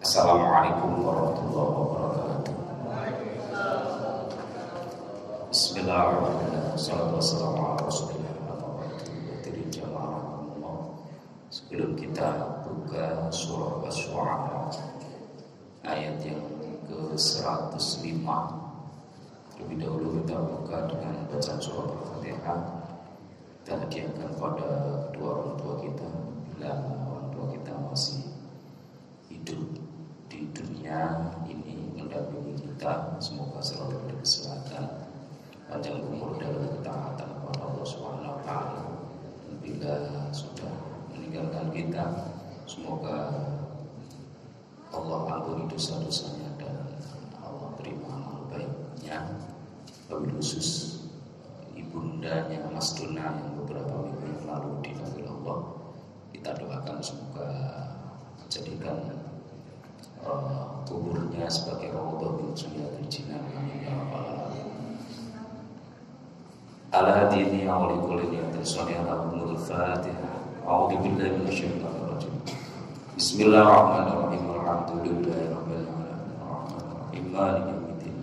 Assalamualaikum warahmatullahi wabarakatuh. Bismillahirrahmanirrahim. Wassalamualaikum warahmatullahi wabarakatuh. Sebelum kita buka surah Asy-Syu'ara ayat yang ke-105, lebih dahulu kita buka dengan bacaan surah Al-Fatihah. Kita hadiahkan pada kedua orang tua kita bila orang tua kita masih hidup di dunia ini mendampingi kita. Semoga selalu berkesehatan, panjang umur dalam ketaatan kepada Allah Subhanahu wa taala. Bila sudah meninggalkan kita, semoga Allah ampuni dosa-dosanya dan Allah terima amal baiknya. Wabil khusus ibundanya Mas Dona yang beberapa minggu yang lalu dipanggil Allah, kita doakan semoga jadikan kuburnya sebagai raudhah min riyadil jinan. Amin ya rabbal alamin. Ala dini wa li kulli niyatin salihah wa al-Fatihah. A'udzu billahi minasyaitonir rajim. Bismillahirrahmanirrahim. Alhamdulillahi rabbil alamin. Arrahmanirrahim. Maliki yaumiddin.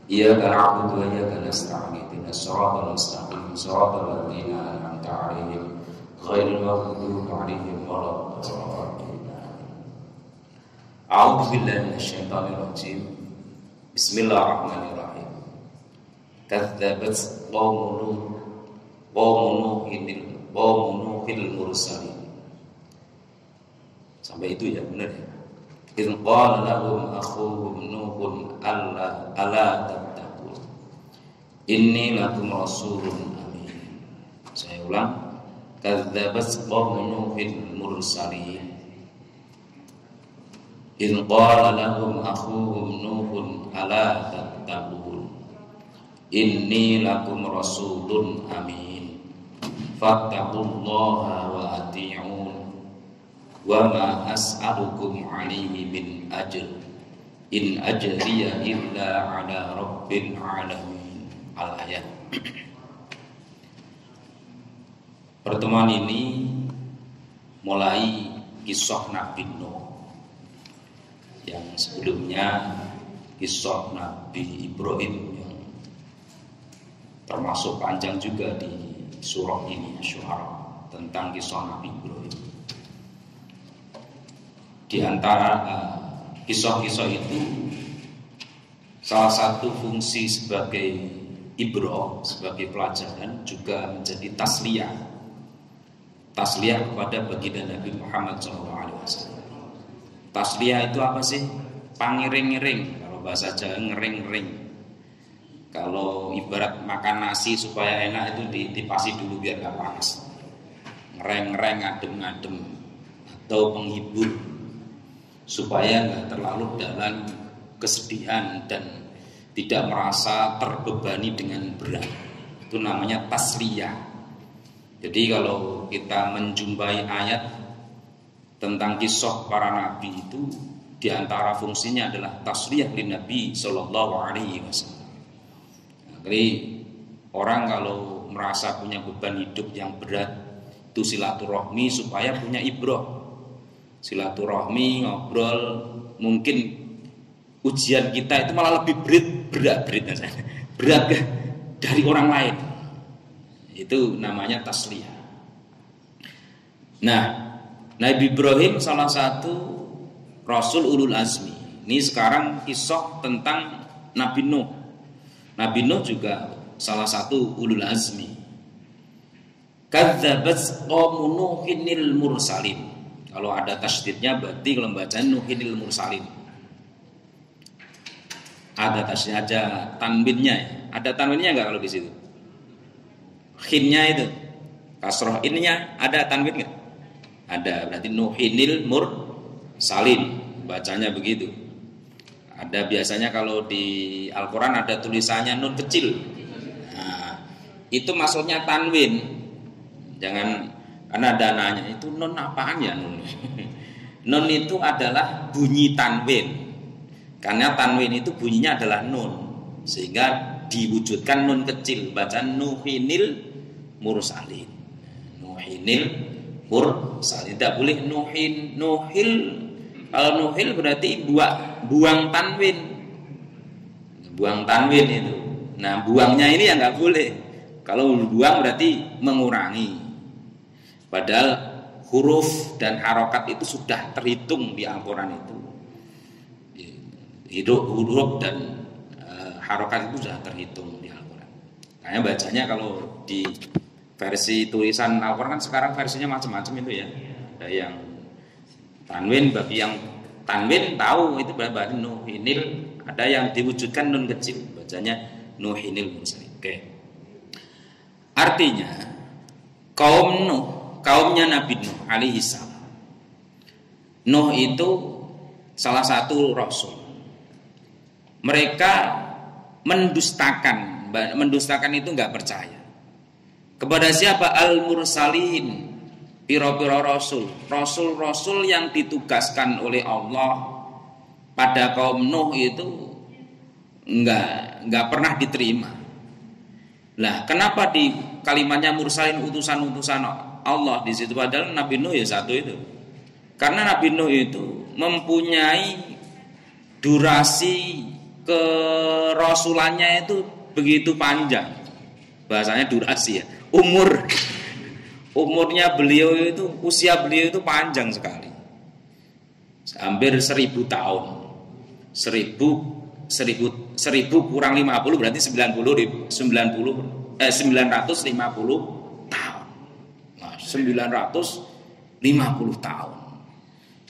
Iyyaka na'budu wa iyyaka nasta'in. Ihdinas siratal mustaqim. Siratal ladzina an'amta 'alaihim ghairil maghdubi 'alaihim waladdallin. A'udzu billahi minasyaitonir rajim. Bismillahirrahmanirrahim. Kadzabat qaumun Nuhil mursalin. Sampai itu ya, benar ya. Idz qala lahum akhuhum Nuhun alla tattaqun. Inni lakum rasulun amin. Saya ulang. Kadzabat qaumun Nuhil mursalin. إذ قال لهم أخوهم نوح ألا تتقون إني لكم رسول أمين فاتقوا الله وأطيعون وما أسألكم عليه من أجر إن أجري إلا على رب العالمين. Al-ayat. Pertemuan ini mulai kisah Nabi Nuh, yang sebelumnya kisah Nabi Ibrahim yang termasuk panjang juga di surah ini, Asy-Syu'ara, tentang kisah Nabi Ibrahim. Di antara kisah-kisah itu, salah satu fungsi sebagai ibrah, sebagai pelajaran, juga menjadi tasliyah kepada baginda Nabi Muhammad SAW. Tasliyah itu apa sih? Pangiring-ngiring. Kalau bahasa Jawa ngering-ngering. Kalau ibarat makan nasi supaya enak itu ditipasi dulu biar gak panas. Ngereng-ngereng, ngadem-ngadem. Atau penghibur supaya gak terlalu dalam kesedihan dan tidak merasa terbebani dengan berat. Itu namanya tasliyah. Jadi kalau kita menjumpai ayat tentang kisah para nabi itu, diantara fungsinya adalah tasliyah lin Nabi Sallallahu Alaihi Wasallam. Jadi orang kalau merasa punya beban hidup yang berat, itu silaturahmi supaya punya ibrah. Silaturahmi, ngobrol, mungkin ujian kita itu malah lebih berat dari orang lain. Itu namanya tasliyah. Nah, Nabi Ibrahim salah satu Rasul Ulul Azmi. Ini sekarang kisah tentang Nabi Nuh. Nabi Nuh juga salah satu Ulul Azmi. Kadzabat qaumun Nuhinil mursalin. Kalau ada tasydidnya berarti kalau baca Nuhinil mursalin. Ada tasydid, ada tanwinnya ya. Ada tanwinnya enggak kalau di situ? Khinnya itu. Kasroh innya ada tanwin enggak? Ada, berarti Nuhinil mursalin, bacanya begitu. Ada biasanya kalau di Al-Quran ada tulisannya nun kecil. Nah, itu maksudnya tanwin. Jangan, karena ada nanya, itu nun apaan ya nun? Nun itu adalah bunyi tanwin. Karena tanwin itu bunyinya adalah nun, sehingga diwujudkan nun kecil, bacaan Nuhinil mursalin. Nuhinil mursalin, tidak boleh nuhil Kalau nuhil berarti buang tanwin. Buang tanwin itu. Nah, buangnya ini yang nggak boleh. Kalau buang berarti mengurangi. Padahal huruf dan harokat itu sudah terhitung di Al-Quran itu. Huruf dan harokat itu sudah terhitung di Al-Quran. Kayaknya bacanya kalau di versi tulisan Al-Quran kan sekarang versinya macam-macam itu ya. Ada yang tanwin, bagi yang tanwin tahu itu berarti nuhinil. Ada yang diwujudkan nun kecil, bacanya nuhinil mursalin. Oke. Artinya kaum Nuh, kaumnya Nabi Nuh alaihi salam. Nuh itu salah satu rasul. Mereka mendustakan itu nggak percaya. Kepada siapa? Al-mursalin, piro-piro rasul yang ditugaskan oleh Allah pada kaum Nuh itu nggak pernah diterima. Lah, kenapa di kalimatnya mursalin, utusan-utusan Allah di situ, padahal Nabi Nuh ya satu itu? Karena Nabi Nuh itu mempunyai durasi kerasulannya itu begitu panjang. Bahasanya durasi ya. Umurnya beliau itu, usia beliau itu panjang sekali. Hampir 1000 tahun. 1000 kurang 50 berarti 950 tahun. Nah, 950 tahun.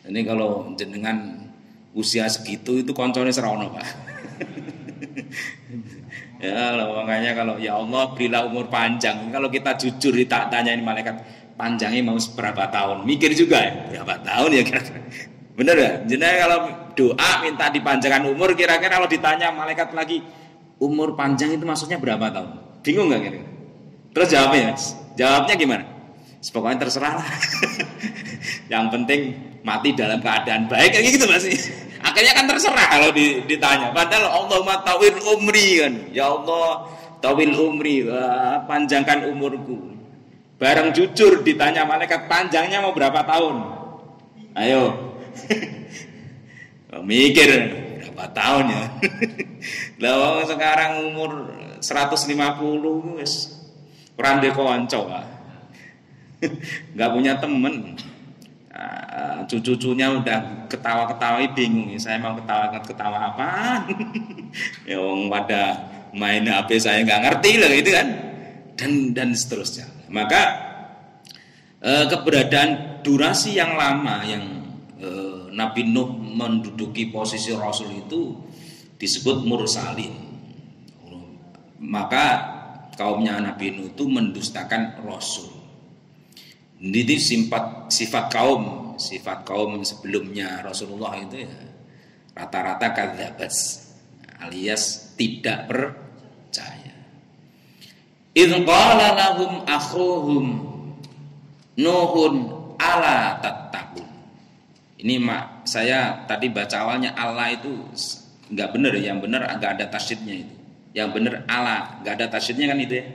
Ini kalau jenengan usia segitu itu koncone serono, Pak. Ya, makanya kalau ya Allah berilah umur panjang. Kalau kita jujur ditanyain malaikat, panjangnya mau seberapa tahun? Mikir juga ya, berapa tahun ya kira-kira. Bener ya? Jenengan kalau doa minta dipanjangkan umur, kira-kira kalau ditanya malaikat lagi, umur panjang itu maksudnya berapa tahun? Bingung nggak kira-kira? Terus jawabnya gimana? Pokoknya terserah lah. Yang penting mati dalam keadaan baik, kayak gitu masih. Akhirnya kan terserah kalau ditanya. Padahal Allahumma tawil umri kan. Ya Allah, tawil umri, panjangkan umurku. Bareng jujur ditanya malaikat, panjangnya mau berapa tahun? Ayo. Mikir berapa tahun ya. Lah sekarang umur 150 wis ora ndek kanca, Pak. Enggak punya temen. Cucu-cucunya udah ketawa-ketawa bingung, saya mau ketawa apa? Ya wong pada main HP saya nggak ngerti lah gitu kan, dan seterusnya. Maka keberadaan durasi yang lama yang Nabi Nuh menduduki posisi Rasul itu disebut mursalin. Maka kaumnya Nabi Nuh itu mendustakan Rasul. Ini sifat kaum sebelumnya Rasulullah itu ya rata-rata kadzabas alias tidak percaya. Idz qala lahum akhuhum Nuhun ala tattaqun. Ini saya tadi baca awalnya Allah itu enggak benar, yang benar enggak ada tasydidnya itu. Yang benar ala, enggak ada tasydidnya kan itu ya.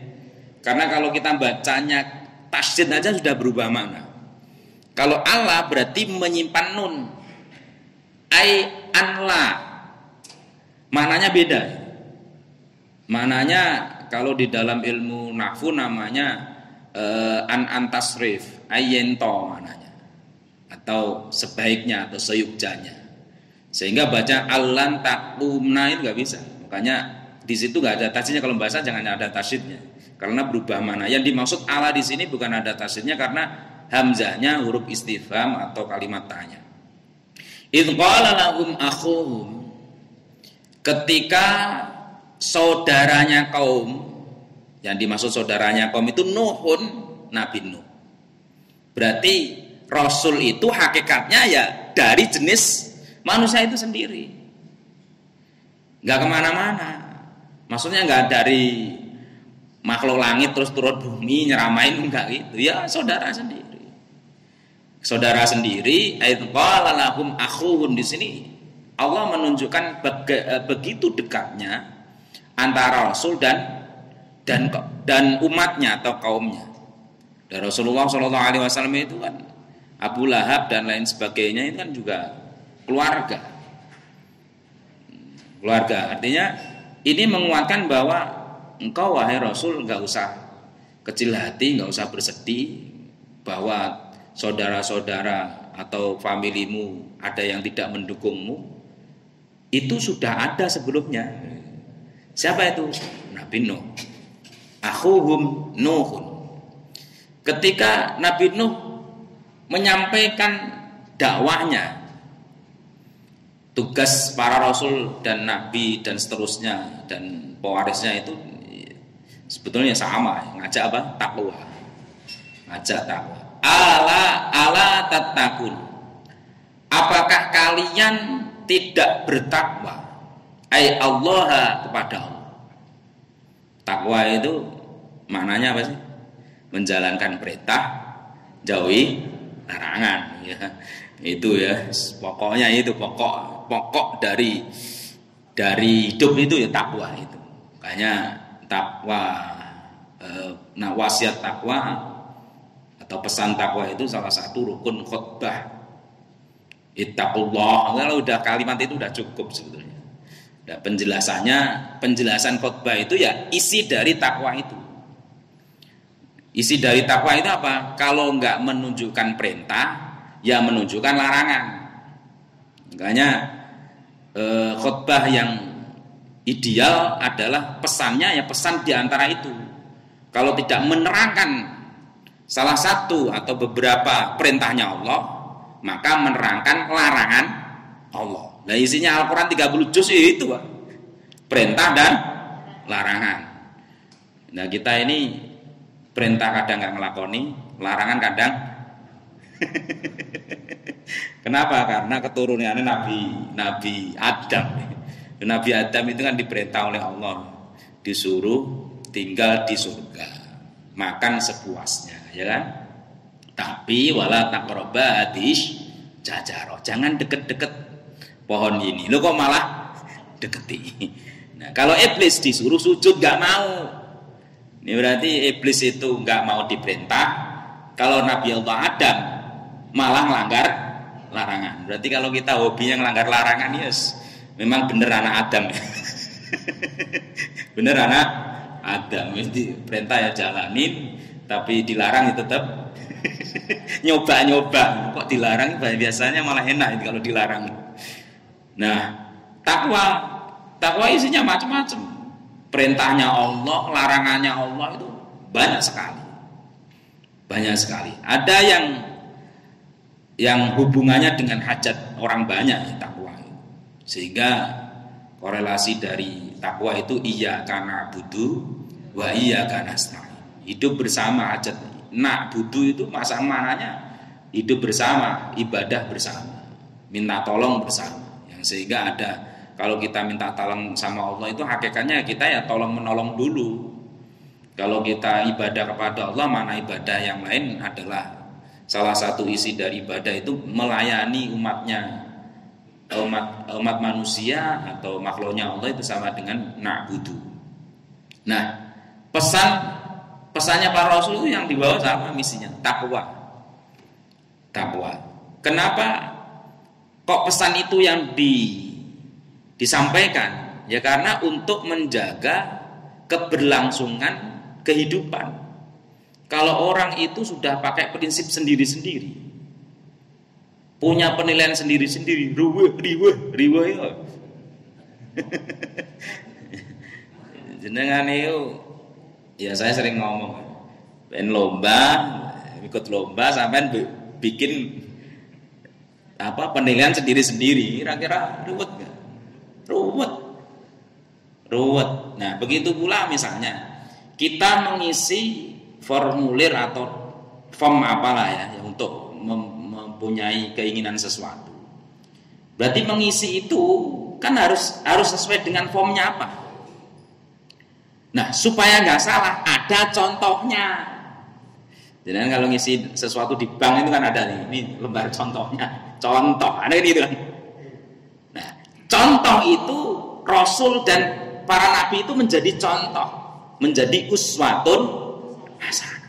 Karena kalau kita bacanya tasydid aja sudah berubah makna. Kalau Allah berarti menyimpan nun. Ai anla. Maknanya beda. Maknanya kalau di dalam ilmu nahwu namanya antasrif, ayento maknanya. Atau sebaiknya atau seyukjanya. Sehingga baca allan taqumna itu enggak bisa. Makanya di situ enggak ada tasydidnya. Kalau bahasa jangan ada tasydidnya. Karena berubah mana. Yang dimaksud ala di sini bukan ada tasydidnya karena hamzahnya huruf istifham atau kalimat tanya. Idz qala lahum akhuhum, ketika saudaranya kaum, yang dimaksud saudaranya kaum itu Nuhun, Nabi Nuh. Berarti Rasul itu hakikatnya ya dari jenis manusia itu sendiri. Enggak kemana-mana. Maksudnya enggak dari makhluk langit terus turun bumi nyeramain, enggak gitu. Ya saudara sendiri. Saudara sendiri, ayat qala lahum akhuhun, di sini Allah menunjukkan begitu dekatnya antara Rasul dan umatnya atau kaumnya. Dan Rasulullah SAW itu kan Abu Lahab dan lain sebagainya itu kan juga keluarga. Keluarga artinya ini menguatkan bahwa engkau wahai Rasul nggak usah kecil hati, nggak usah bersedih bahwa saudara-saudara atau familimu ada yang tidak mendukungmu. Itu sudah ada sebelumnya. Siapa itu? Nabi Nuh. Akhuhum Nuhun. Ketika Nabi Nuh menyampaikan dakwahnya, tugas para rasul dan nabi dan seterusnya dan pewarisnya itu sebetulnya sama, ngajak apa? Takwa. Ngajak takwa. Ala tattaqun. Apakah kalian tidak bertakwa? Ai Allah kepada Allah. Takwa itu maknanya apa sih? Menjalankan perintah, jauhi larangan, ya. Itu ya, pokoknya itu pokok dari hidup itu ya takwa itu. Makanya takwa, wasiat takwa atau pesan takwa itu salah satu rukun khutbah. Ittaqullah. Kalau udah kalimat itu udah cukup sebetulnya. Dan penjelasan khutbah itu ya isi dari takwa itu. Isi dari takwa itu apa? Kalau nggak menunjukkan perintah, ya menunjukkan larangan. Makanya khutbah yang ideal adalah pesannya ya pesan di antara itu. Kalau tidak menerangkan salah satu atau beberapa perintahnya Allah, maka menerangkan larangan Allah. Nah isinya Al-Quran 30 juz itu Pak. Perintah dan larangan. Nah kita ini perintah kadang nggak ngelakoni, larangan kadang. Kenapa? Karena keturunannya Nabi Adam. Nabi Adam itu kan diperintah oleh Allah, disuruh tinggal di surga, makan sepuasnya, ya kan? Tapi wala taqraba hadish jajaroh, jangan deket-deket pohon ini. Lo kok malah deketi? Nah, kalau iblis disuruh sujud nggak mau. Ini berarti iblis itu nggak mau diperintah. Kalau Nabi Allah Adam malah melanggar larangan. Berarti kalau kita hobinya melanggar larangan, yes, memang bener anak Adam. Bener anak Adam. Jadi perintah ya jalanin, tapi dilarang ya tetap nyoba. Kok dilarang? Biasanya malah enak kalau dilarang. Nah, takwa isinya macam-macam. Perintahnya Allah, larangannya Allah itu banyak sekali. Banyak sekali. Ada yang hubungannya dengan hajat orang banyak takwa. Sehingga korelasi dari takwa itu iyyaka na'budu wa iyyaka nasta'in. Hidup bersama hajat. Na'budu itu maknanya hidup bersama, ibadah bersama, minta tolong bersama. Yang sehingga ada kalau kita minta tolong sama Allah itu hakikatnya kita ya tolong menolong dulu. Kalau kita ibadah kepada Allah, mana ibadah yang lain adalah salah satu isi dari ibadah itu melayani umat manusia atau makhluknya Allah itu sama dengan na'budu. Nah, pesannya para rasul itu yang dibawa sama misinya takwa. Kenapa kok pesan itu yang disampaikan? Ya karena untuk menjaga keberlangsungan kehidupan. Kalau orang itu sudah pakai prinsip sendiri-sendiri, punya penilaian sendiri-sendiri, riweh ya. Jenengan itu, ya saya sering ngomong, ikut lomba sampean bikin penilaian sendiri-sendiri, kira-kira ruwet nggak? Ruwet. Nah, begitu pula misalnya kita mengisi formulir atau form apalah ya untuk mempunyai keinginan sesuatu. Berarti mengisi itu kan harus sesuai dengan formnya apa. Nah, supaya nggak salah ada contohnya. Jadi kalau ngisi sesuatu di bank itu kan ada ini lembar contohnya. Contoh, ada ini kan. Nah, contoh itu Rasul dan para nabi itu menjadi contoh, menjadi uswatun hasanah.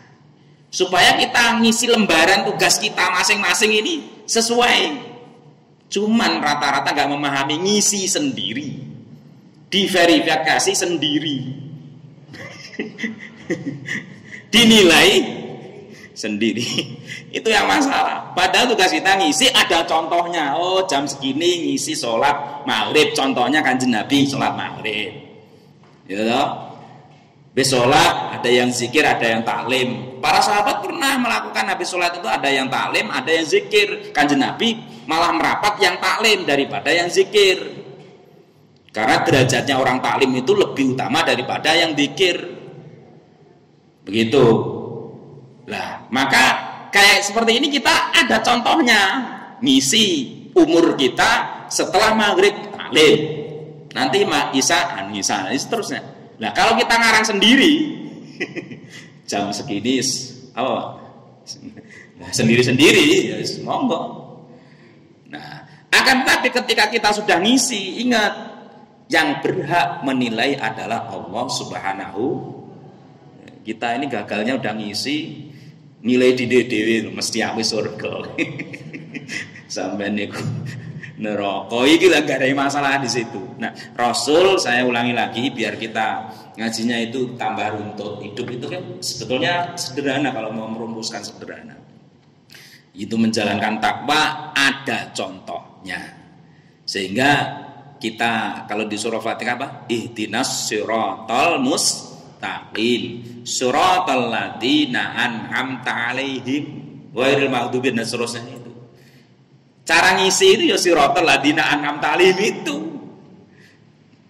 Supaya kita ngisi lembaran tugas kita masing-masing ini sesuai Cuman rata-rata nggak memahami, ngisi sendiri, diverifikasi sendiri, dinilai sendiri. Itu yang masalah. Padahal tugas kita ngisi ada contohnya. Oh, jam segini ngisi sholat maghrib. Contohnya Kanjeng Nabi sholat maghrib. Ya toh? Habis sholat ada yang zikir, ada yang taklim. Para sahabat pernah melakukan habis sholat itu ada yang taklim, ada yang zikir. Kanjeng Nabi malah merapat yang taklim daripada yang zikir. Karena derajatnya orang taklim itu lebih utama daripada yang zikir. Begitu. Lah, maka kayak seperti ini kita ada contohnya. Ngisi umur kita setelah maghrib taklim. Nanti Isya, seterusnya. Nah, kalau kita ngarang sendiri jam segini apa? Sendiri-sendiri ya monggo. Nah, akan tapi ketika kita sudah ngisi, ingat yang berhak menilai adalah Allah Subhanahu. Kita ini gagalnya udah ngisi, nilai di dewe mesti aku surga. Sampai niku neraka iki lah gak ada masalah di situ. Nah, Rasul saya ulangi lagi biar kita ngajinya itu tambah runtut. Hidup itu kan sebetulnya sederhana kalau mau merumuskan sederhana. Itu menjalankan takwa ada contohnya. Sehingga kita kalau di surah Fatihah apa? Ihdinas siratal mustaqim. Siratal ladzina an'amta 'alaihim ghairil maghdubi dan seterusnya itu. Cara ngisi itu ya siratal ladzina an'amta 'alaihim itu.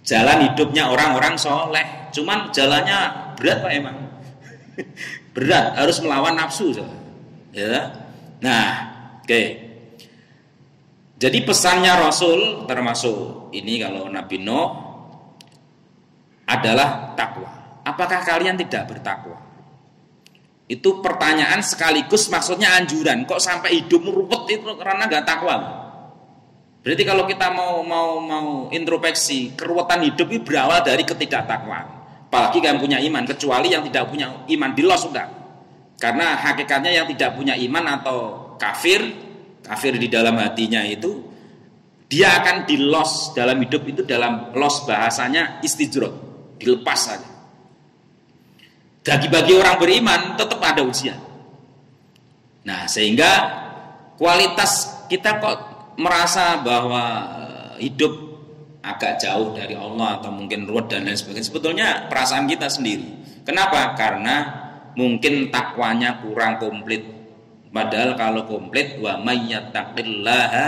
Jalan hidupnya orang-orang soleh. Cuman jalannya berat Pak emang. Berat, harus melawan nafsu. Ya. Nah, oke. Jadi pesannya Rasul termasuk ini kalau Nabi Nuh adalah takwa. Apakah kalian tidak bertakwa? Itu pertanyaan sekaligus maksudnya anjuran. Kok sampai hidupmu ruwet itu karena nggak takwa? Berarti kalau kita mau introspeksi, keruwetan hidup itu berawal dari ketidaktakwaan. Apalagi kalian punya iman, kecuali yang tidak punya iman di los sudah. Karena hakikatnya yang tidak punya iman atau kafir di dalam hatinya itu dia akan di los dalam hidup itu, dalam los bahasanya istijrot, dilepas saja. Bagi orang beriman tetap ada ujian. Nah, sehingga kualitas kita kok merasa bahwa hidup agak jauh dari Allah atau mungkin ruwet dan lain sebagainya. Sebetulnya perasaan kita sendiri. Kenapa? Karena mungkin takwanya kurang komplit. Padahal kalau komplit, wa may yattaqillaha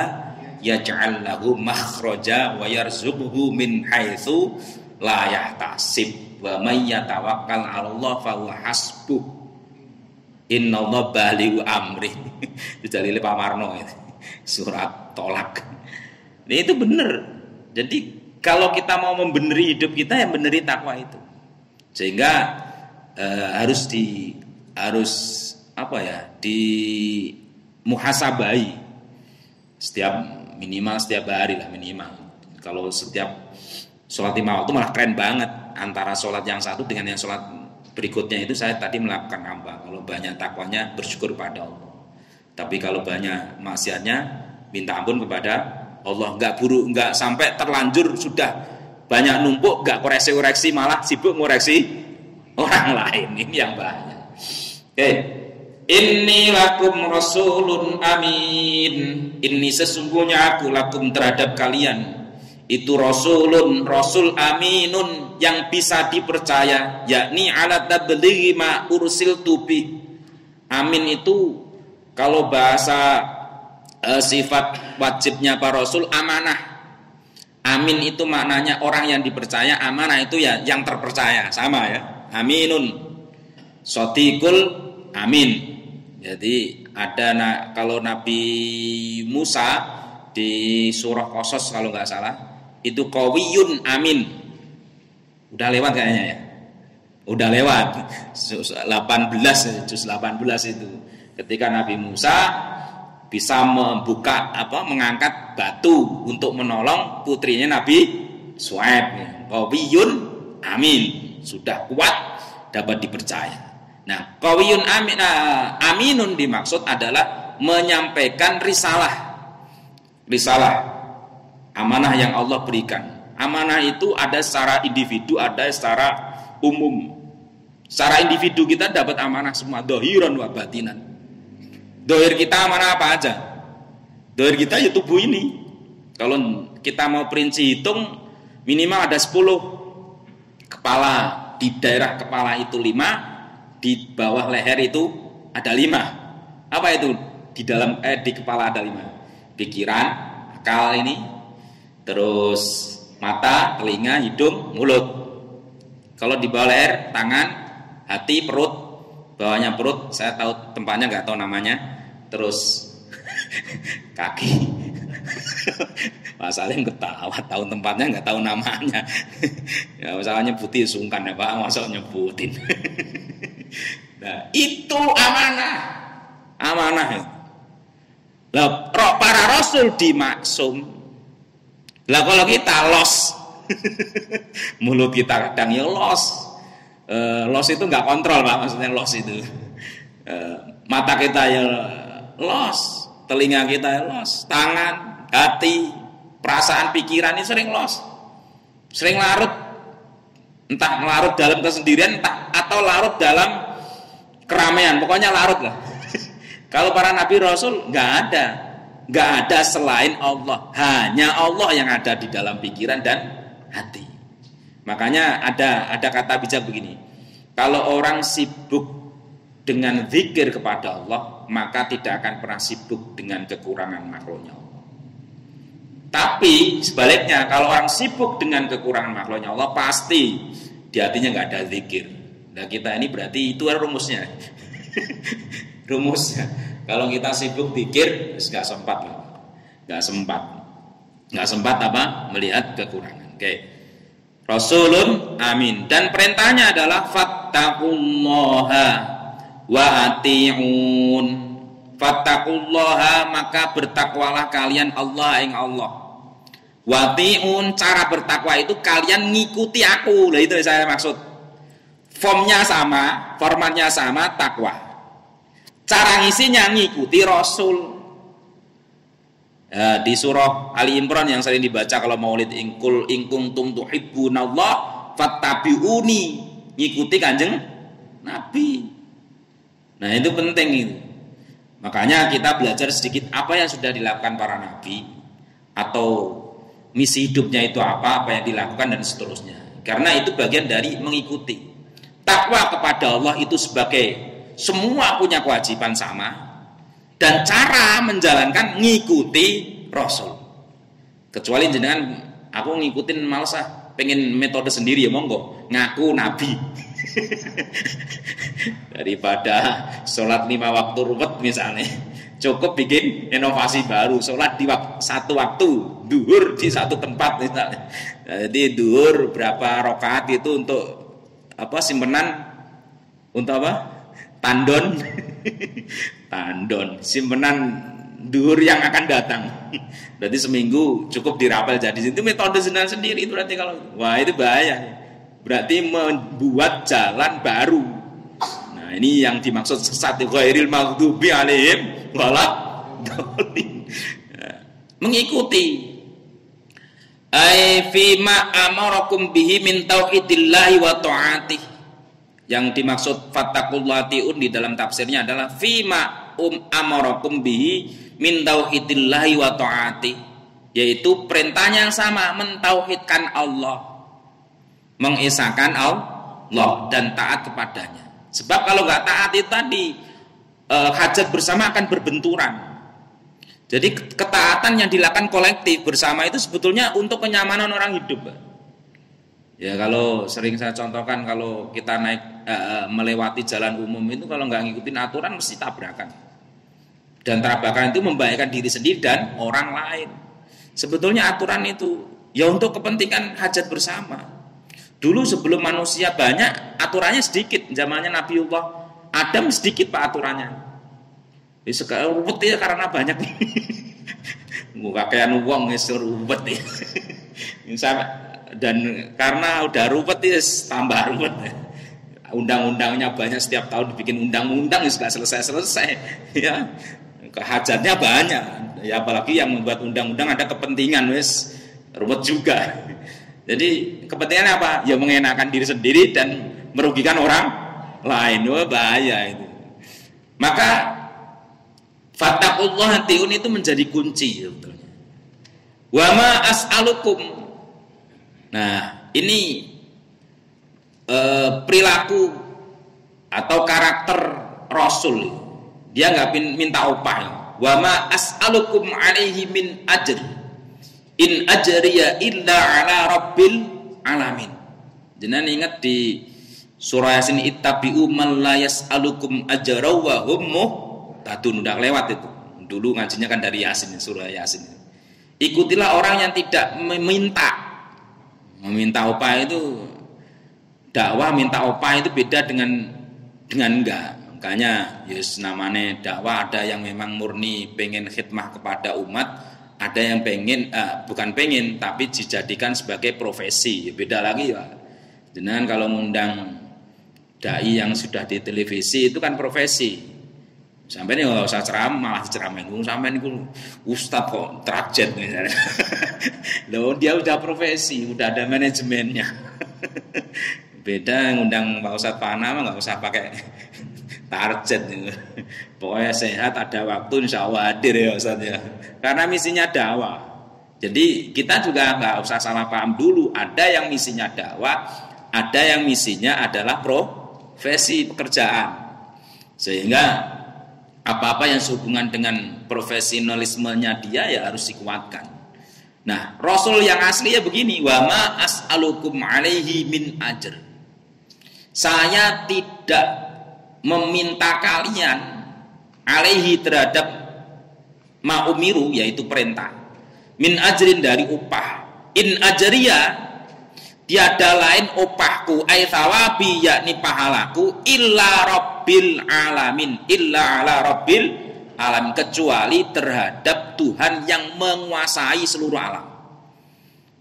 yaj'al lahu makhraja wa yarzuqhu min haitsu la yahtasib. Wa may yatawakkal 'alallah fa huwa hasbuh. Innallaha balighu amri. Dijalile Pak Marno itu. Surat Tolak. Nah, itu benar. Jadi kalau kita mau membeneri hidup kita, yang beneri takwa itu. Sehingga harus di muhasabai minimal setiap hari lah minimal. Kalau setiap sholat 5 waktu malah keren banget. Antara sholat yang satu dengan yang sholat berikutnya itu saya tadi melakukan apa? Kalau banyak takwanya bersyukur pada Allah. Tapi kalau banyak maksiatnya minta ampun kepada Allah. Nggak sampai terlanjur sudah banyak numpuk, nggak koreksi malah sibuk ngoreksi orang lain. Ini yang banyak. Oke. Inni lakum rasulun amin. Ini sesungguhnya aku lakum terhadap kalian itu rasul aminun yang bisa dipercaya, yakni ala tablighi ma ursiltu bi. Amin itu kalau bahasa sifat wajibnya para rasul amanah. Amin itu maknanya orang yang dipercaya, amanah itu ya yang terpercaya, sama ya. Aminun sotikul amin. Jadi ada kalau Nabi Musa di surah Qasas kalau nggak salah itu qawiyun amin. Udah lewat kayaknya ya. Udah lewat juz 18 itu. Ketika Nabi Musa bisa mengangkat batu untuk menolong putrinya Nabi Syuaib. Qawiyun amin, sudah kuat, dapat dipercaya. Nah, qawiyun amin, aminun dimaksud adalah menyampaikan risalah. risalah, amanah yang Allah berikan. Amanah itu ada secara individu, ada secara umum. Secara individu kita dapat amanah semua, dohiron wa batinan. Dohir kita amanah apa aja? Dohir kita ya tubuh ini. Kalau kita mau perinci hitung, minimal ada 10 kepala. Di daerah kepala itu 5, di bawah leher itu ada 5. Apa itu? Di kepala ada 5. Pikiran, akal ini, terus mata, telinga, hidung, mulut. Kalau di bawah leher, tangan, hati, perut. Bawahnya perut, saya tahu tempatnya nggak tahu namanya. Terus kaki. Pak Salim ketawa, tahu tempatnya nggak tahu namanya. Ya masalahnya nyebutin sungkan ya Pak, masa nyebutin. Nah, itu amanah. Amanah. Lah para rasul dimaksum. Lah kalau kita los. Mulut kita kadang ya los. Los itu nggak kontrol Pak, maksudnya los itu. Mata kita ya los, telinga kita ya los, tangan, hati, perasaan, pikiran ini sering los, sering larut, entah larut dalam kesendirian, entah atau larut dalam keramaian, pokoknya larut lah. Kalau para nabi rasul nggak ada selain Allah, hanya Allah yang ada di dalam pikiran dan hati. Makanya ada kata bijak begini, kalau orang sibuk dengan zikir kepada Allah, maka tidak akan pernah sibuk dengan kekurangan makhluknya Allah. Tapi sebaliknya, kalau orang sibuk dengan kekurangan makhluknya Allah, pasti di hatinya nggak ada zikir. Nah kita ini berarti itu rumusnya. Rumusnya. Kalau kita sibuk zikir, nggak sempat lah. Nggak sempat apa? Melihat kekurangan. Oke. Rasulun amin. Dan perintahnya adalah fattaqullaha wa ati'un. Fattaqullaha, maka bertakwalah kalian Allah ing Allah. Wa ati'un, cara bertakwa itu kalian ngikuti aku. Lah itu saya maksud. Formatnya sama, takwa. Cara ngisinya ngikuti Rasul. Di surah Ali Imran yang sering dibaca kalau maulid, ingkul ingkuntum tuhibbunallah fattabi'uni, ngikuti Kanjeng Nabi. Nah itu penting itu. Makanya kita belajar sedikit apa yang sudah dilakukan para nabi, atau misi hidupnya itu apa yang dilakukan dan seterusnya. Karena itu bagian dari mengikuti. Takwa kepada Allah itu sebagai semua punya kewajiban sama, dan cara menjalankan ngikuti Rasul. Kecuali jenengan aku ngikutin males pengen metode sendiri ya monggo, ngaku nabi. Daripada sholat 5 waktu ruwet misalnya, cukup bikin inovasi baru, sholat di satu waktu, duhur di satu tempat misalnya. Jadi duhur berapa rakaat itu untuk apa, simpenan untuk apa, tandon simpenan duhur yang akan datang. Berarti seminggu cukup dirapel jadi. Itu metode sendiri itu berarti. Kalau wah itu bahaya, berarti membuat jalan baru. Nah ini yang dimaksud sesat, ghairil maghdubi alaihim waladdallin. Mengikuti ai fima amarakum bihi min tauhidillahi wa ta'atih. Yang dimaksud fattaqullatiun di dalam tafsirnya adalah fima amarakum bihi min tauhidillahi wa ta'atih, yaitu perintahnya yang sama, mentauhidkan Allah, mengesahkan Allah dan taat kepadanya. Sebab kalau nggak taat itu tadi hajat bersama akan berbenturan. Jadi ketaatan yang dilakukan kolektif bersama itu sebetulnya untuk kenyamanan orang hidup. Ya kalau sering saya contohkan, kalau kita naik melewati jalan umum itu kalau nggak ngikutin aturan mesti tabrakan. Dan tabrakan itu membahayakan diri sendiri dan orang lain. Sebetulnya aturan itu ya untuk kepentingan hajat bersama. Dulu sebelum manusia banyak, aturannya sedikit. Zamannya Nabiullah Adam sedikit Pak aturannya. Sekarang ruwet ya karena banyak. Kakean uang ruwet ya. Dan karena udah ruwet ya tambah ruwet. Undang-undangnya banyak, setiap tahun dibikin undang-undang ya nggak selesai-selesai ya. Hajatnya banyak, Ya apalagi yang membuat undang-undang ada kepentingan, wes ruwet juga. Jadi kepentingannya apa? Ya mengenakan diri sendiri dan merugikan orang lain. Wah, bahaya itu. Maka fattaqullah tiun itu menjadi kunci sebetulnya. Wa ma as'alukum. Nah, ini perilaku atau karakter Rasul. Dia nggak minta upah. Wa ma as'alukum alaihi min ajr. In ajriya illa ala rabbil alamin. Jenengan ingat di surah Yasin, ittabi'u man la yas'alukum ajra wa hum muhtadun. Udah lewat itu. Dulu ngajinya kan dari Yasin, surah Yasin. Ikutilah orang yang tidak meminta upah. Itu dakwah minta upah itu beda dengan enggak. Makanya yes, namanya dakwah ada yang memang murni pengen khidmah kepada umat, ada yang pengen bukan pengen tapi dijadikan sebagai profesi. Beda lagi Pak. Jangan kalau ngundang dai yang sudah di televisi itu kan profesi. Sampai ini nggak usah ceramah, malah diceramain. Sampai ini ustadz kok trajet misalnya. Loh, dia udah profesi, udah ada manajemennya. Beda ngundang Pak Ustadz Pana mah nggak usah pakai target. Pokoknya sehat, ada waktu, insya Allah hadir ya Ustadz ya. Karena misinya dakwah. Jadi kita juga nggak usah salah paham dulu. Ada yang misinya dakwah, ada yang misinya adalah profesi pekerjaan. Sehingga apa-apa yang sehubungan dengan profesionalismenya dia ya harus dikuatkan. Nah, Rasul yang asli ya begini, wa ma as'alukum alaihi min ajr. Saya tidak meminta kalian alaihi terhadap ma'umiru yaitu perintah. Min ajrin dari upah. In ajriya tiada lain upahku ay thawabi yakni pahalaku illa rabbil alamin, illa ala rabbil alamin, kecuali terhadap Tuhan yang menguasai seluruh alam.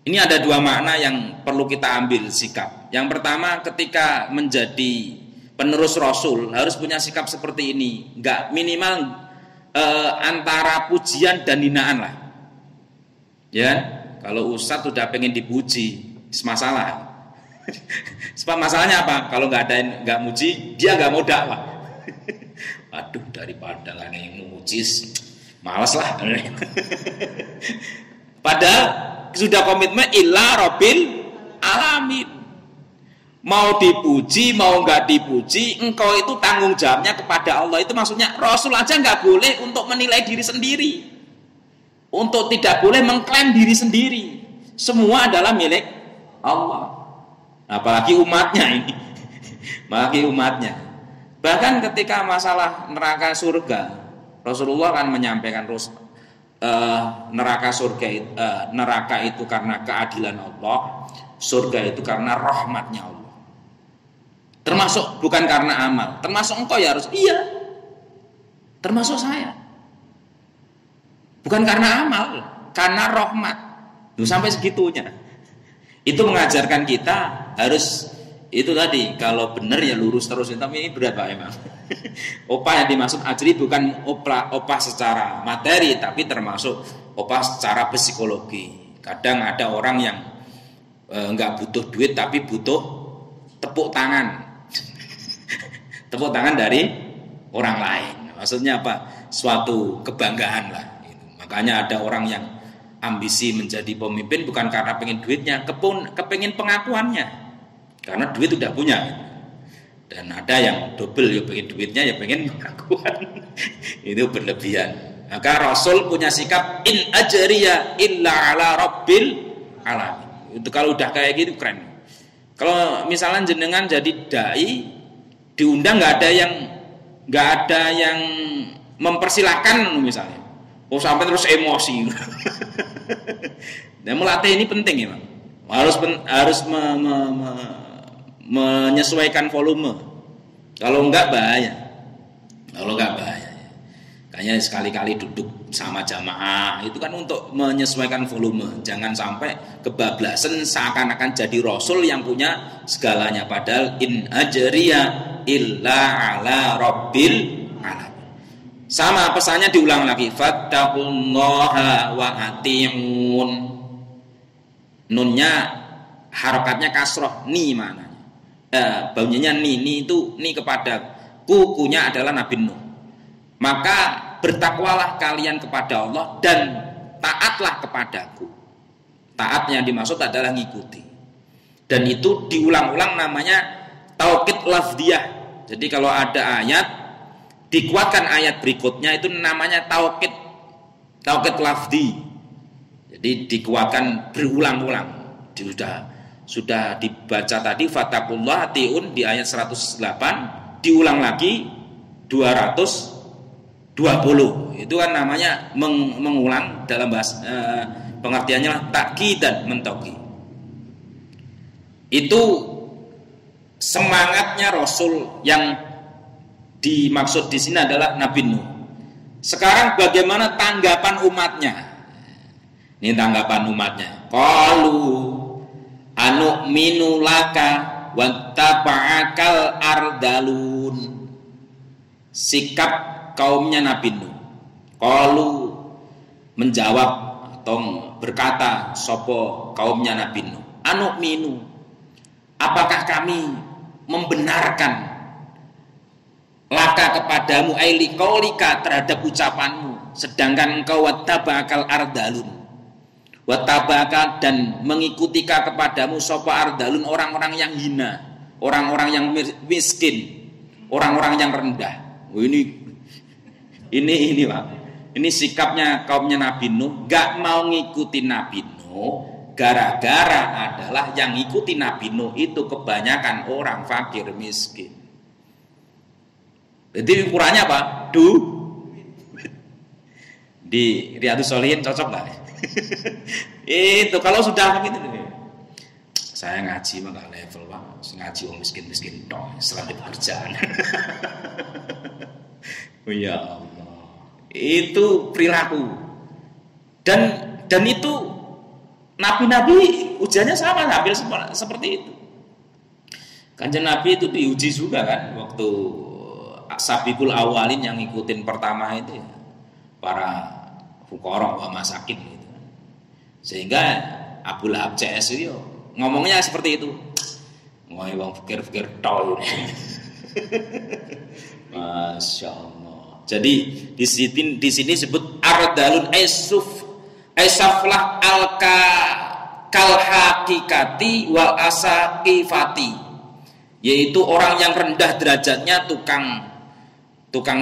Ini ada dua makna yang perlu kita ambil sikap. Yang pertama, ketika menjadi penerus Rasul harus punya sikap seperti ini, enggak minimal antara pujian dan hinaan lah. Ya, kalau ustadz sudah pengen dipuji masalah. Sebab masalahnya apa? Kalau nggak muji, dia nggak mau dakwah. Aduh, daripada nggak yang muji, malas lah. Padahal sudah komitmen illa rabbil alamin. Mau dipuji, mau nggak dipuji, engkau itu tanggung jawabnya kepada Allah. Itu maksudnya Rasul aja nggak boleh untuk menilai diri sendiri, untuk tidak boleh mengklaim diri sendiri. Semua adalah milik Allah. Apalagi umatnya ini. Apalagi umatnya. Bahkan ketika masalah neraka surga, Rasulullah kan menyampaikan neraka itu karena keadilan Allah, surga itu karena rahmatnya Allah. Termasuk bukan karena amal, termasuk engkau ya harus iya. Termasuk saya. Bukan karena amal, karena rahmat. Tuh sampai segitunya. Itu mengajarkan kita harus itu tadi, kalau benar ya lurus terus. Tapi ini berat Pak emang. Opah yang dimaksud ajri bukan opah secara materi, tapi termasuk opah secara psikologi. Kadang ada orang yang nggak butuh duit tapi butuh tepuk tangan. Tepuk tangan dari orang lain. Maksudnya apa? Suatu kebanggaan lah. Makanya ada orang yang ambisi menjadi pemimpin bukan karena pengen duitnya, kepengin pengakuannya. Karena duit udah punya. Dan ada yang double, ya pengen duitnya, ya pengen pengakuan. Itu berlebihan. Maka Rasul punya sikap in ajriya illa ala rabbil alamin. Itu kalau udah kayak gitu keren. Kalau misalnya jenengan jadi dai, diundang nggak ada yang mempersilahkan misalnya. Oh sampai terus emosi. Dan melatih ini penting ya, Bang. Harus menyesuaikan volume. Kalau enggak bahaya. Kayaknya sekali-kali duduk sama jamaah itu kan untuk menyesuaikan volume. Jangan sampai kebablasan seakan-akan jadi Rasul yang punya segalanya. Padahal in ajriya illa ala rabbil alamin. Sama pesannya diulang lagi, fattaqullaha wa ati'un. Nunnya harokatnya kasroh, ni mananya. Bunyinya ni itu ni kepada, kukunya adalah Nabi Nuh. Maka bertakwalah kalian kepada Allah dan taatlah kepadaku. Taat yang dimaksud adalah ngikuti. Dan itu diulang-ulang namanya taukid lafdiyah. Jadi kalau ada ayat dikuatkan ayat berikutnya itu namanya taukid lafdi. Jadi dikuatkan berulang-ulang. Sudah dibaca tadi fattaqullah atiun di ayat 108, diulang lagi 220. Itu kan namanya mengulang dalam bahasa pengertiannya takkid dan mentauqid. Itu semangatnya Rasul yang dimaksud di sini adalah Nabi Nuh. Sekarang bagaimana tanggapan umatnya? Ini tanggapan umatnya. Qalu anu'minu laka wattaba'akal ardalun. Sikap kaumnya Nabi Nuh. Qalu menjawab atau berkata sopo kaumnya Nabi Nuh. Anu'minu, apakah kami membenarkan laka kepadamu aili qaulika terhadap ucapanmu, sedangkan engkau wattaba'akal ardalun, wattaba'aka dan mengikutika kepadamu sapa ardalun, orang-orang yang hina, orang-orang yang miskin, orang-orang yang rendah. Ini Pak. Ini sikapnya kaumnya Nabi Nuh, gak mau ngikuti Nabi Nuh gara-gara adalah yang ngikuti Nabi Nuh itu kebanyakan orang fakir miskin. Jadi ukurannya apa? Di Riyadhus Shalihin cocok nggak? Itu kalau sudah begitu, saya ngaji mah nggak level Pak, ngaji orang miskin dong, setelah pekerjaan. Oh ya Allah, itu perilaku dan itu nabi-nabi ujiannya sama, hampir seperti itu. Kanjeng Nabi itu diuji juga kan waktu sabiqul awalin yang ngikutin pertama itu ya, para fuqara wa masakin gitu. Sehingga Abu Lahab CS itu ngomongnya seperti itu. Ngoy wong fikir-fikir tol. Masya Allah. Jadi di sini sebut ardalun aisaflah alka kal hakikati wal asaqifati, yaitu orang yang rendah derajatnya, tukang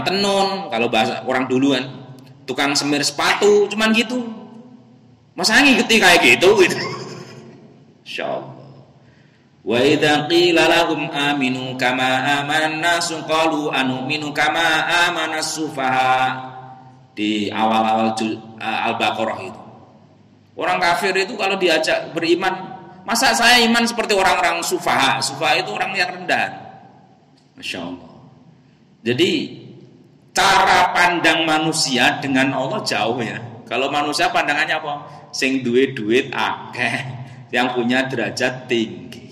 tenun kalau bahasa orang duluan, tukang semir sepatu, cuman gitu. Masa ngikuti kayak gitu. Insyaallah. Wa idza qila lahum aminu kama amanan nasu qalu anu'minu kama amanas sufaha. Di awal-awal Al-Baqarah itu. Orang kafir itu kalau diajak beriman, masa saya iman seperti orang-orang sufaha. Sufaha itu orang yang rendah. Masya Allah. Jadi cara pandang manusia dengan Allah jauh ya. Kalau manusia pandangannya apa? Sing duwe duit akeh, yang punya derajat tinggi.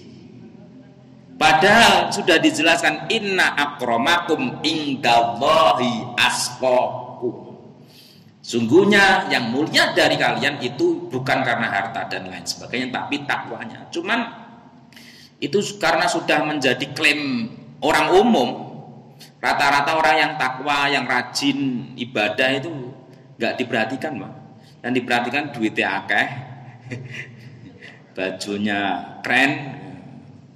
Padahal sudah dijelaskan inna akramakum indallahi asqakum. Sungguhnya yang mulia dari kalian itu bukan karena harta dan lain sebagainya, tapi takwanya. Cuman itu karena sudah menjadi klaim orang umum. Rata-rata orang yang takwa, yang rajin ibadah itu nggak diperhatikan, Pak. Yang diperhatikan duitnya akeh, bajunya keren,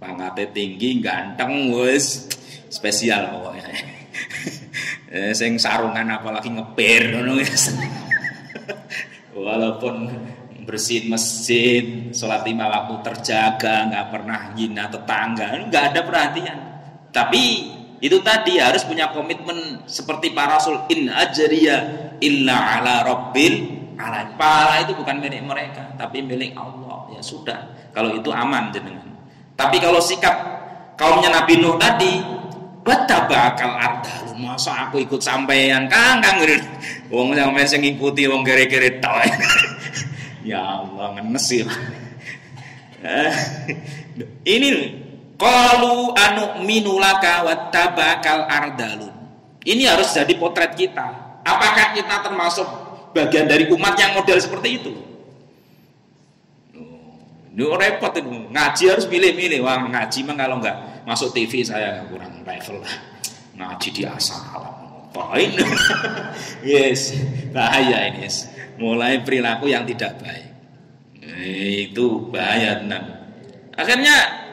pangkatnya tinggi, ganteng, wes spesial pokoknya. Sing sarungan apalagi ngepir ngono wis. Walaupun bersihin masjid, sholat 5 waktu terjaga, nggak pernah hina tetangga, nggak ada perhatian. Tapi itu tadi harus punya komitmen seperti para rasul, in ajriya illa ala rabbil alamin. Pahala itu bukan milik mereka, tapi milik Allah. Ya sudah, kalau itu aman jenengan. Tapi kalau sikap kaumnya Nabi Nuh tadi, batabakal ardal, masa aku ikut sampean kang wong sampean sing ngikuti wong kere-kere tok. Ya Allah, ngenes ya. Ini qalu anu'minu laka wattabakal ardalun. Ini harus jadi potret kita. Apakah kita termasuk bagian dari umat yang model seperti itu? Ini repot itu. Ngaji harus milih-milih. Wah, ngaji mah kalau nggak masuk TV saya kurang level lah. Ngaji di asal. Poin. Yes, bahaya ini. Yes. Mulai perilaku yang tidak baik. Itu bahaya tenan. Akhirnya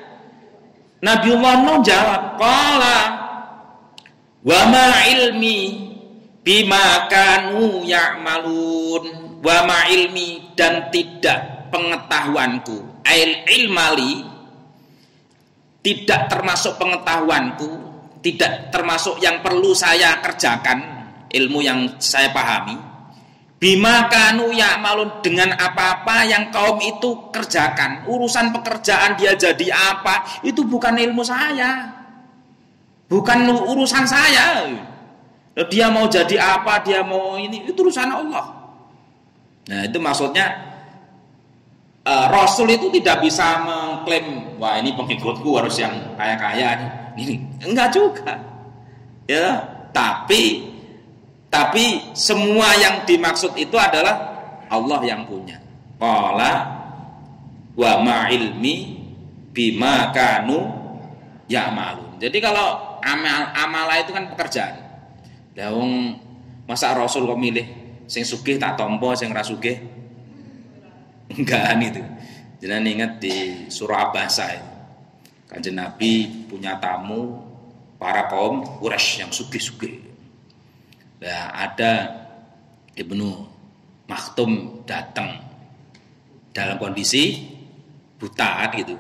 Nabiullah Nuh jawab, qala wa ma ilmi bima kanu ya'malun. Wa ma ilmi, dan tidak pengetahuanku, ail ilmali, tidak termasuk pengetahuanku, tidak termasuk yang perlu saya kerjakan, ilmu yang saya pahami, bima kanu ya'malun, dengan apa-apa yang kaum itu kerjakan. Urusan pekerjaan dia jadi apa, itu bukan ilmu saya, bukan urusan saya. Dia mau jadi apa, dia mau ini, itu urusan Allah. Nah, itu maksudnya Rasul itu tidak bisa mengklaim, wah ini pengikutku harus yang kaya-kaya ini. Enggak juga. Ya, tapi semua yang dimaksud itu adalah Allah yang punya. Qala wa ma ilmi bima kanu ya'malun. Jadi kalau amalah itu kan pekerjaan. Lah wong masa Rasul kok milih sing sugih tak tampa, sing ra sugih enggak itu. Jangan ingat di surah Abasa itu. Kanjeng Nabi punya tamu para kaum Quraisy yang sugih-sugih. Nah, ada Ibnu Maktum datang dalam kondisi buta gitu.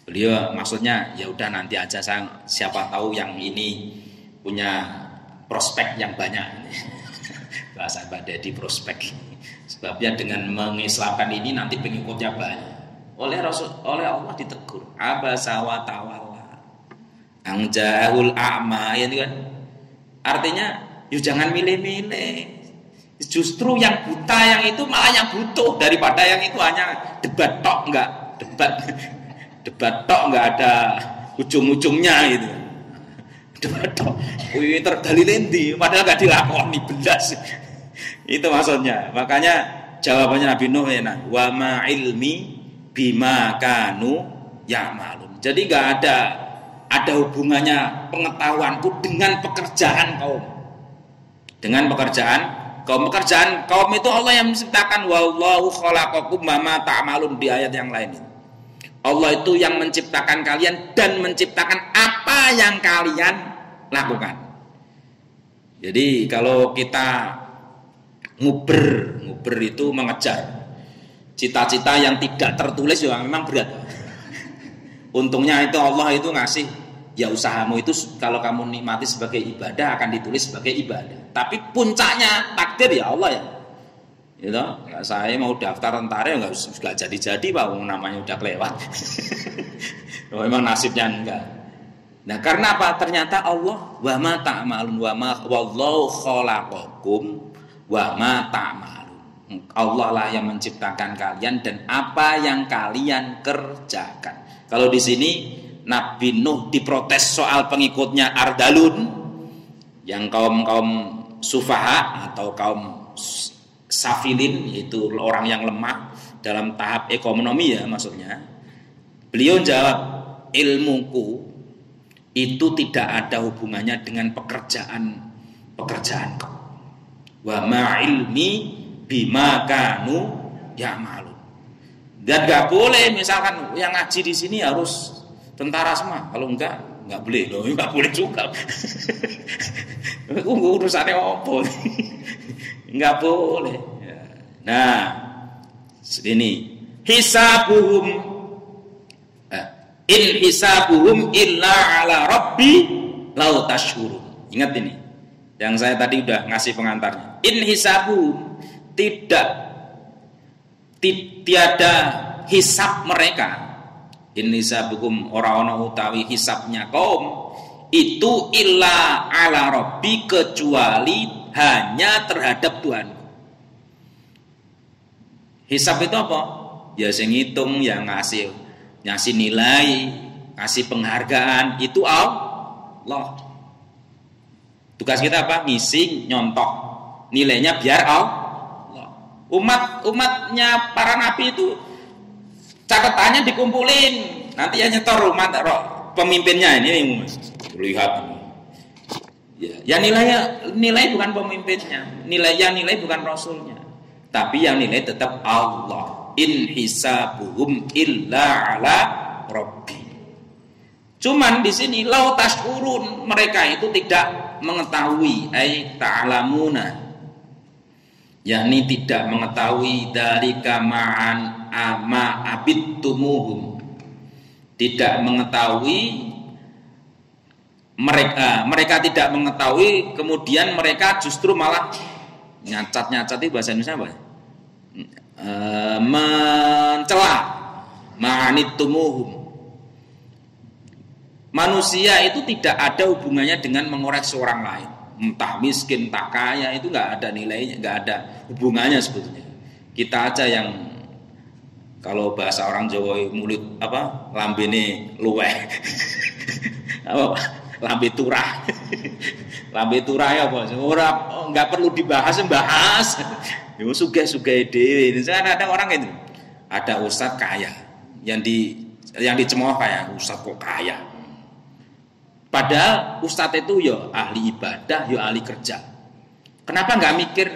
Beliau maksudnya ya udah nanti aja, saya siapa tahu yang ini punya prospek yang banyak. Bahasa Mbak Dedi, prospek. Sebabnya dengan mengislamkan ini nanti pengikutnya banyak. Oleh Allah ditegur, abasa wa tawalla ang jahul a'ma, ya kan? Artinya yuk jangan milih-milih. Justru yang buta yang itu malah yang butuh daripada yang itu hanya debat tok, enggak debat tok, enggak ada ujung-ujungnya gitu. Debat tok, wih terdalilin di, padahal enggak dilakoni belas. Itu maksudnya. Makanya jawabannya Nabi Nuh ya, wa ma ilmi bima kanu ya'malun. Jadi enggak ada hubungannya pengetahuanku dengan pekerjaan kaum. Dengan pekerjaan kaum. Pekerjaan kaum itu Allah yang menciptakan. Wallahu khalaqakum wa ma ta'malun, di ayat yang lain. Allah itu yang menciptakan kalian dan menciptakan apa yang kalian lakukan. Jadi kalau kita nguber itu mengejar cita-cita yang tidak tertulis ya memang berat. Untungnya itu Allah itu ngasih, ya usahamu itu kalau kamu nikmati sebagai ibadah akan ditulis sebagai ibadah. Tapi puncaknya takdir ya Allah ya. Gitu. Ya, saya mau daftar tentara ya nggak jadi Pak, namanya udah kelewat. Memang nasibnya enggak. Nah, karena apa? Ternyata Allah wa ma ta'malun wa ma wallahu khalaqakum wa ma ta'malun. Allah lah yang menciptakan kalian dan apa yang kalian kerjakan. Kalau di sini Nabi Nuh diprotes soal pengikutnya Ardalun, yang kaum sufaha atau kaum safilin, yaitu orang yang lemah dalam tahap ekonomi ya maksudnya. Beliau jawab, ilmuku itu tidak ada hubungannya dengan pekerjaan kau. Wa ma ilmi bima kanu ya'malun. Dan enggak boleh misalkan yang ngaji di sini harus tentara semua. Kalau enggak boleh. Loh, enggak boleh juga. Urusannya apa? Enggak boleh. Nah, ini hisabuhum in hisabuhum illa ala rabbi lau tashurun. Ingat ini. Yang saya tadi udah ngasih pengantarnya. In hisabuhum, tiada hisab mereka. In hisabuhum, orang-orang utawi hisabnya kaum itu illa ala rabbi, kecuali hanya terhadap Tuhan. Hisab itu apa? Ya sing ngitung, yang ngasih nilai, ngasih penghargaan, itu Allah. Tugas kita apa? Ngisi, nyontok. Nilainya biar Allah. Umatnya para nabi itu catatannya dikumpulin. Nanti ya nyetor umat pemimpinnya ini lihat ini. Ya nilai bukan pemimpinnya, nilai bukan rasulnya, tapi yang nilai tetap Allah. In hisabuhum illa ala rabbi. Cuman di sini lau tashurun, mereka itu tidak mengetahui, ai ta'lamuna, yakni tidak mengetahui dari kamaan ama abittumuhum, tidak mengetahui mereka tidak mengetahui, kemudian mereka justru malah nyacat itu bahasa Indonesia apa? Mencela ma'anittumuhum. Manusia itu tidak ada hubungannya dengan mengoreksi orang lain, entah miskin, entah kaya, itu nggak ada nilainya, nggak ada hubungannya sebetulnya. Kita aja yang kalau bahasa orang Jawa mulut apa lambene luweh apa lambe turah. Lambe turah ya bos, nggak perlu dibahas. Yo sugih-sugih dhewe. Misalnya ada orang itu, ada ustadz kaya, yang dicemooh kayak ustadz kok kaya. Padahal ustadz itu yo ahli ibadah, yo ahli kerja. Kenapa nggak mikir,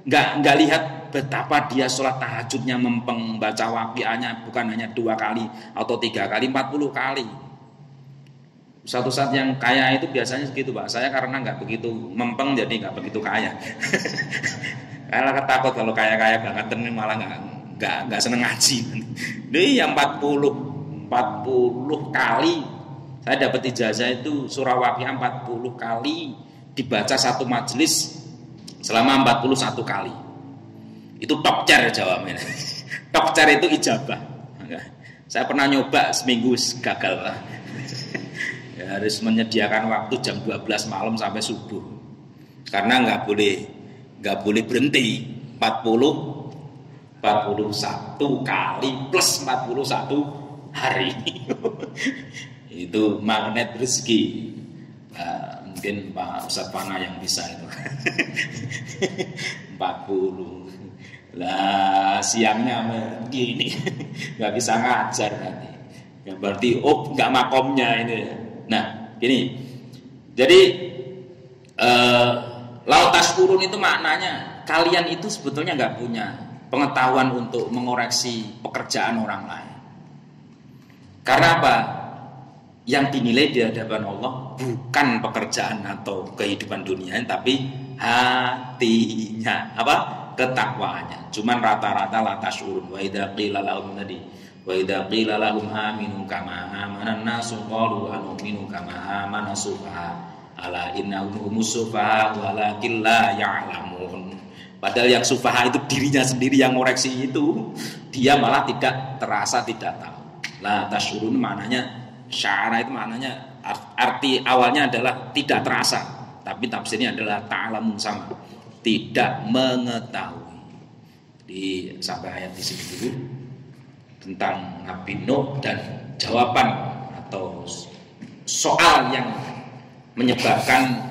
nggak lihat betapa dia sholat tahajudnya mempeng, baca waqiahnya bukan hanya 2 kali atau 3 kali, 40 kali. Ustadz yang kaya itu biasanya segitu Pak. Saya karena nggak begitu mempeng jadi nggak begitu kaya. Karena ketakut kalau kaya-kaya banget ini malah nggak seneng ngaji. Ini yang 40 kali saya dapat ijazah itu surah Waqiah 40 kali dibaca satu majelis selama 41 kali. Itu top chair jawabnya. Top chair itu ijabah. Saya pernah nyoba seminggu gagal lah. Ya, harus menyediakan waktu jam 12 malam sampai subuh. Karena nggak boleh berhenti. 41 kali plus 41 hari. Itu magnet rezeki. Mungkin Pak Ustadz Pana yang bisa itu. 40. Lah siangnya begini. Nggak bisa ngajar nanti. Ya berarti nggak makomnya ini. Nah, gini. Jadi lautas kurun itu maknanya kalian itu sebetulnya nggak punya pengetahuan untuk mengoreksi pekerjaan orang lain. Karena apa? Yang dinilai di hadapan Allah bukan pekerjaan atau kehidupan dunia, tapi hatinya, apa? Ketakwaannya. Cuman rata-rata lautas kurun. Wa idza qila lahum tadi, wa idza qila lahum aminu kama amanan nasu qalu anu'minu kama amana sufaha ala innahum humus sufaha walakin la ya'lamun. Padahal yang sufaha itu dirinya sendiri yang ngoreksi itu, dia malah tidak terasa, tidak tahu. La tasyurun maknanya syara itu maknanya arti awalnya adalah tidak terasa, tapi tafsirnya adalah ta'lamun sama, tidak mengetahui. Jadi sampai ayat di sini dulu tentang Nabi Nuh dan jawaban atau soal yang menyebabkan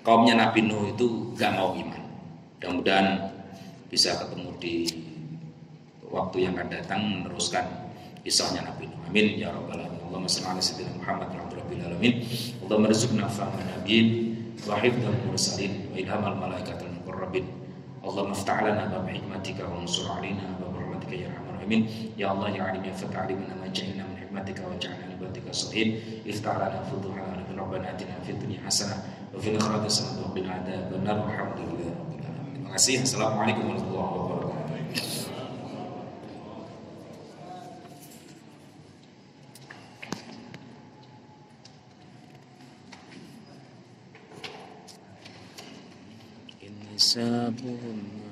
kaumnya Nabi Nuh itu gak mau iman. Mudah-mudahan bisa ketemu di waktu yang akan datang meneruskan kisahnya Nabi Nuh. Amin ya rabbal alamin. Allahumma shalli ala sayyidina Muhammad wa ala rabbil alamin. Allahumma rizqna fahman nabiyyin wa hifdzal mursalin wa ilhamal malaikatil muqarrabin. Allahumma iftah lana bab hikmatika wa ansur alaina bab rahmatika ya arhamar rahimin. Ya Allah ya alim ya fatah alimna ma ja'alna min hikmatika wa ja'alna li ibadika salihin. Iftah lana futuhana wa rabbana atina fid dunya hasanah wa fil akhirati hasanah wa qina adzabannar. Alhamdulillah. Terima kasih. Assalamualaikum warahmatullahi wabarakatuh. Sabun